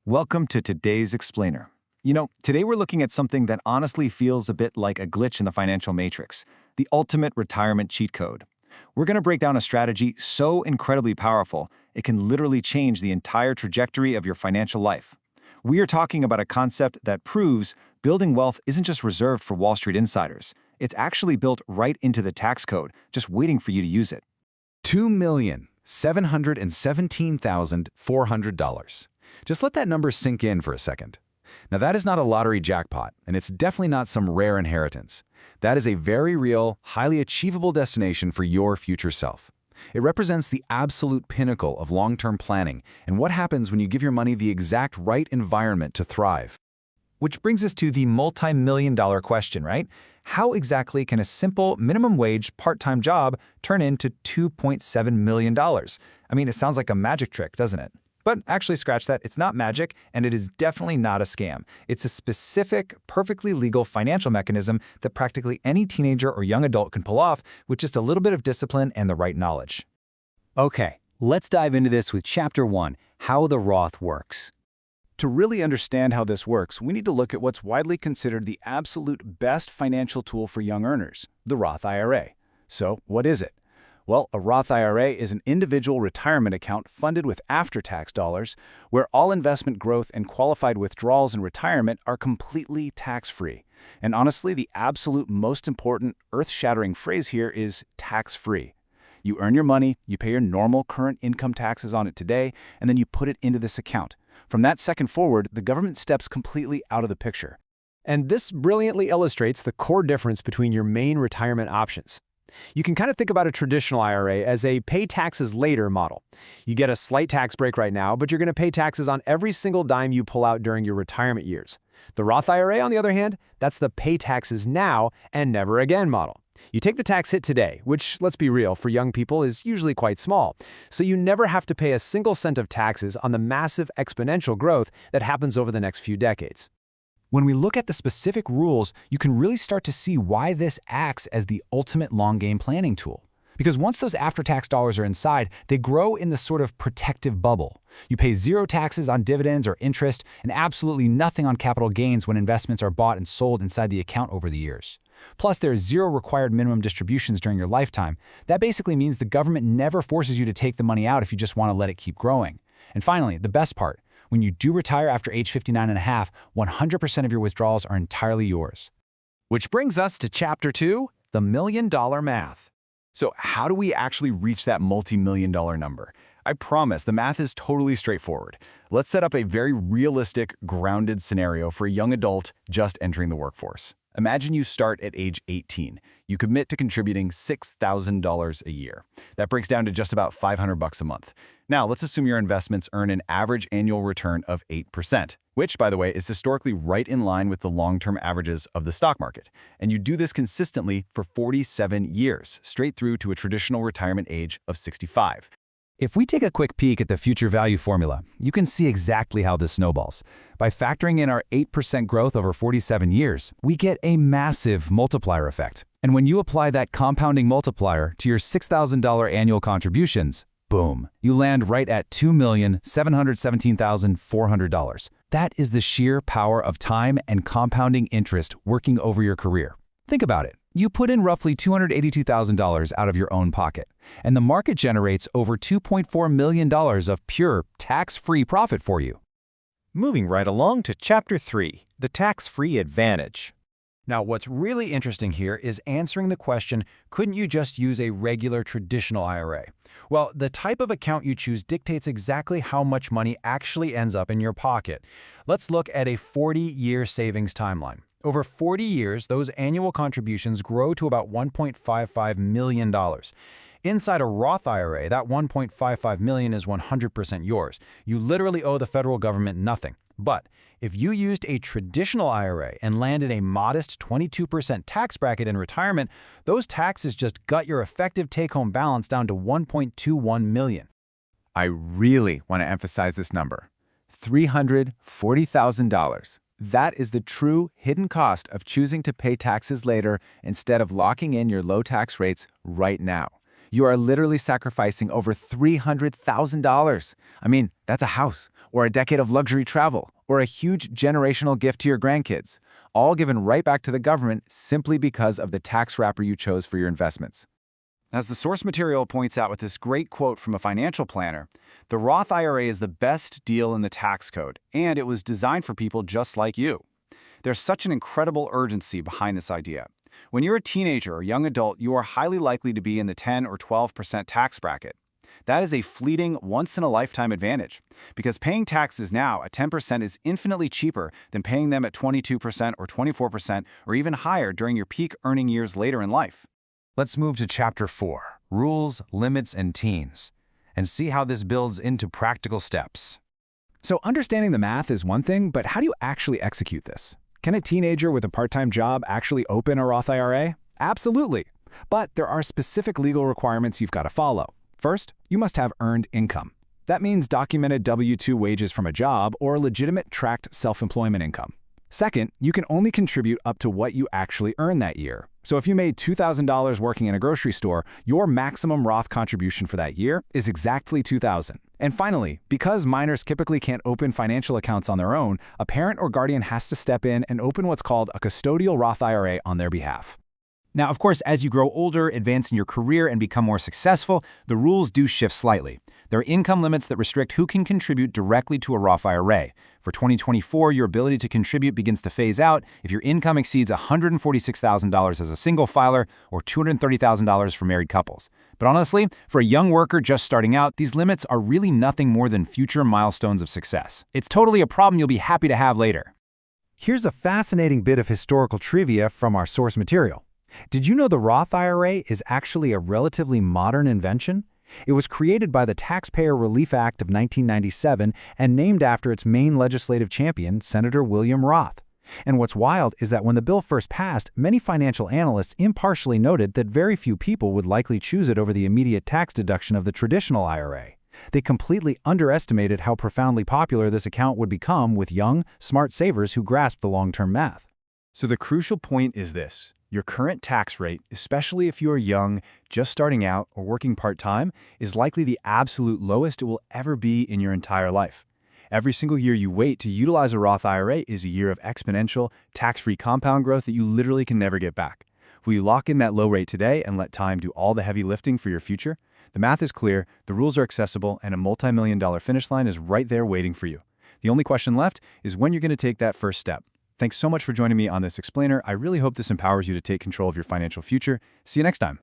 Welcome to today's explainer. Today we're looking at something that honestly feels a bit like a glitch in the financial matrix, the ultimate retirement cheat code. We're going to break down a strategy so incredibly powerful, it can literally change the entire trajectory of your financial life. We are talking about a concept that proves building wealth isn't just reserved for Wall Street insiders. It's actually built right into the tax code, just waiting for you to use it. $2,717,400. Just let that number sink in for a second. Now that is not a lottery jackpot, and it's definitely not some rare inheritance. That is a very real, highly achievable destination for your future self. It represents the absolute pinnacle of long-term planning and what happens when you give your money the exact right environment to thrive. Which brings us to the multi-million-dollar question, right? How exactly can a simple minimum wage part-time job turn into $2.7 million? It sounds like a magic trick, doesn't it? But actually scratch that, it's not magic, and it is definitely not a scam. It's a specific, perfectly legal financial mechanism that practically any teenager or young adult can pull off with just a little bit of discipline and the right knowledge. Okay, let's dive into this with Chapter 1, How the Roth Works. To really understand how this works, we need to look at what's widely considered the absolute best financial tool for young earners, the Roth IRA. So, what is it? Well, a Roth IRA is an individual retirement account funded with after-tax dollars, where all investment growth and qualified withdrawals in retirement are completely tax-free. And honestly, the absolute most important, earth-shattering phrase here is tax-free. You earn your money, you pay your normal current income taxes on it today, and then you put it into this account. From that second forward, the government steps completely out of the picture. And this brilliantly illustrates the core difference between your main retirement options. You can kind of think about a traditional IRA as a pay taxes later model. You get a slight tax break right now, but you're going to pay taxes on every single dime you pull out during your retirement years. The Roth IRA, on the other hand, that's the pay taxes now and never again model. You take the tax hit today, which, let's be real, for young people is usually quite small, so you never have to pay a single cent of taxes on the massive exponential growth that happens over the next few decades. When we look at the specific rules, you can really start to see why this acts as the ultimate long-game planning tool. Because once those after-tax dollars are inside, they grow in this sort of protective bubble. You pay zero taxes on dividends or interest, and absolutely nothing on capital gains when investments are bought and sold inside the account over the years. Plus, there are zero required minimum distributions during your lifetime. That basically means the government never forces you to take the money out if you just want to let it keep growing. And finally, the best part. When you do retire after age 59 and a half, 100% of your withdrawals are entirely yours. Which brings us to Chapter 2, the million-dollar math. So how do we actually reach that multi-million-dollar number? I promise the math is totally straightforward. Let's set up a very realistic, grounded scenario for a young adult just entering the workforce. Imagine you start at age 18. You commit to contributing $6,000 a year. That breaks down to just about $500 a month. Now, let's assume your investments earn an average annual return of 8%, which, by the way, is historically right in line with the long-term averages of the stock market. And you do this consistently for 47 years, straight through to a traditional retirement age of 65. If we take a quick peek at the future value formula, you can see exactly how this snowballs. By factoring in our 8% growth over 47 years, we get a massive multiplier effect. And when you apply that compounding multiplier to your $6,000 annual contributions, boom, you land right at $2,717,400. That is the sheer power of time and compounding interest working over your career. Think about it. You put in roughly $282,000 out of your own pocket, and the market generates over $2.4 million of pure, tax-free profit for you. Moving right along to Chapter 3, the tax-free advantage. Now, what's really interesting here is answering the question, couldn't you just use a regular traditional IRA? Well, the type of account you choose dictates exactly how much money actually ends up in your pocket. Let's look at a 40-year savings timeline. Over 40 years, those annual contributions grow to about $1.55 million. Inside a Roth IRA, that $1.55 million is 100% yours. You literally owe the federal government nothing. But if you used a traditional IRA and landed a modest 22% tax bracket in retirement, those taxes just gut your effective take-home balance down to $1.21 million. I really want to emphasize this number. $340,000. That is the true hidden cost of choosing to pay taxes later instead of locking in your low tax rates right now. You are literally sacrificing over $300,000. I mean, that's a house, or a decade of luxury travel, or a huge generational gift to your grandkids, all given right back to the government simply because of the tax wrapper you chose for your investments. As the source material points out with this great quote from a financial planner, the Roth IRA is the best deal in the tax code, and it was designed for people just like you. There's such an incredible urgency behind this idea. When you're a teenager or young adult, you are highly likely to be in the 10 or 12% tax bracket. That is a fleeting, once-in-a-lifetime advantage, because paying taxes now at 10% is infinitely cheaper than paying them at 22% or 24% or even higher during your peak earning years later in life. Let's move to Chapter 4, Rules, Limits, and Teens, and see how this builds into practical steps. So understanding the math is one thing, but how do you actually execute this? Can a teenager with a part-time job actually open a Roth IRA? Absolutely. But there are specific legal requirements you've got to follow. First, you must have earned income. That means documented W-2 wages from a job or legitimate tracked self-employment income. Second, you can only contribute up to what you actually earn that year. So if you made $2,000 working in a grocery store, your maximum Roth contribution for that year is exactly $2,000. And finally, because minors typically can't open financial accounts on their own, a parent or guardian has to step in and open what's called a custodial Roth IRA on their behalf. Now, of course, as you grow older, advance in your career, and become more successful, the rules do shift slightly. There are income limits that restrict who can contribute directly to a Roth IRA. For 2024, your ability to contribute begins to phase out if your income exceeds $146,000 as a single filer or $230,000 for married couples. But honestly, for a young worker just starting out, these limits are really nothing more than future milestones of success. It's totally a problem you'll be happy to have later. Here's a fascinating bit of historical trivia from our source material. Did you know the Roth IRA is actually a relatively modern invention? It was created by the Taxpayer Relief Act of 1997 and named after its main legislative champion, Senator William Roth. And what's wild is that when the bill first passed, many financial analysts impartially noted that very few people would likely choose it over the immediate tax deduction of the traditional IRA. They completely underestimated how profoundly popular this account would become with young, smart savers who grasped the long-term math. So the crucial point is this. Your current tax rate, especially if you're young, just starting out, or working part-time, is likely the absolute lowest it will ever be in your entire life. Every single year you wait to utilize a Roth IRA is a year of exponential, tax-free compound growth that you literally can never get back. Will you lock in that low rate today and let time do all the heavy lifting for your future? The math is clear, the rules are accessible, and a multi-million-dollar finish line is right there waiting for you. The only question left is when you're going to take that first step. Thanks so much for joining me on this explainer. I really hope this empowers you to take control of your financial future. See you next time.